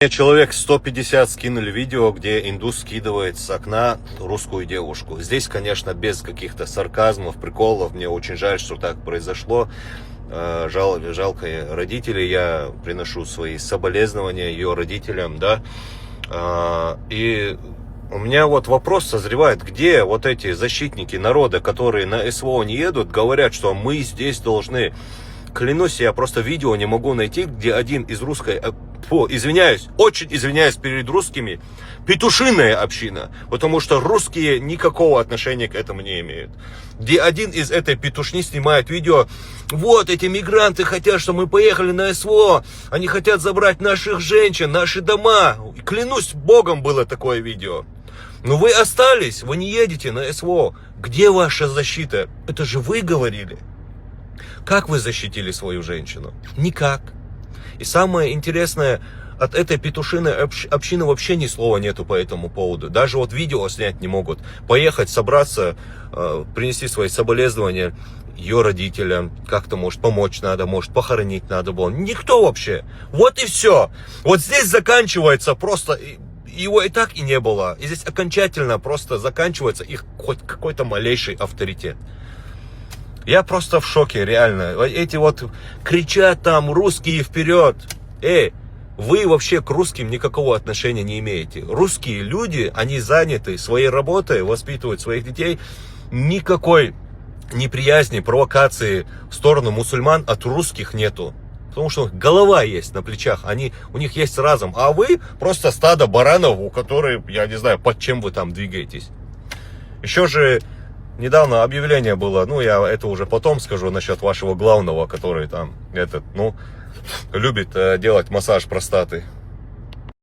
Мне человек 150 скинули видео, где индус скидывает с окна русскую девушку. Здесь, конечно, без каких-то сарказмов, приколов. Мне очень жаль, что так произошло. Жалко родителей. Я приношу свои соболезнования ее родителям, да. И у меня вот вопрос созревает, где вот эти защитники народа, которые на СВО не едут, говорят, что мы здесь должны... Клянусь, я просто видео не могу найти, где один из русской... извиняюсь, очень извиняюсь перед русскими, петушиная община, потому что русские никакого отношения к этому не имеют. Где один из этой петушни снимает видео, вот эти мигранты хотят, чтобы мы поехали на СВО, они хотят забрать наших женщин, наши дома. Клянусь Богом, было такое видео. Но вы остались, вы не едете на СВО. Где ваша защита? Это же вы говорили. Как вы защитили свою женщину? Никак. И самое интересное, от этой петушиной общины вообще ни слова нету по этому поводу. Даже вот видео снять не могут. Поехать, собраться, принести свои соболезнования ее родителям. Как-то, может, помочь надо, может, похоронить надо было. Никто вообще. Вот и все. Вот здесь заканчивается просто... Его и так и не было. И здесь окончательно просто заканчивается их хоть какой-то малейший авторитет. Я просто в шоке, реально. Эти вот кричат там, русские вперед. Вы вообще к русским никакого отношения не имеете. Русские люди, они заняты своей работой, воспитывают своих детей. Никакой неприязни, провокации в сторону мусульман от русских нету. Потому что голова есть на плечах, у них есть разум. А вы просто стадо баранов, у которых, я не знаю, под чем вы там двигаетесь. Еще же... Недавно объявление было, я это уже потом скажу насчет вашего главного, который там, любит делать массаж простаты.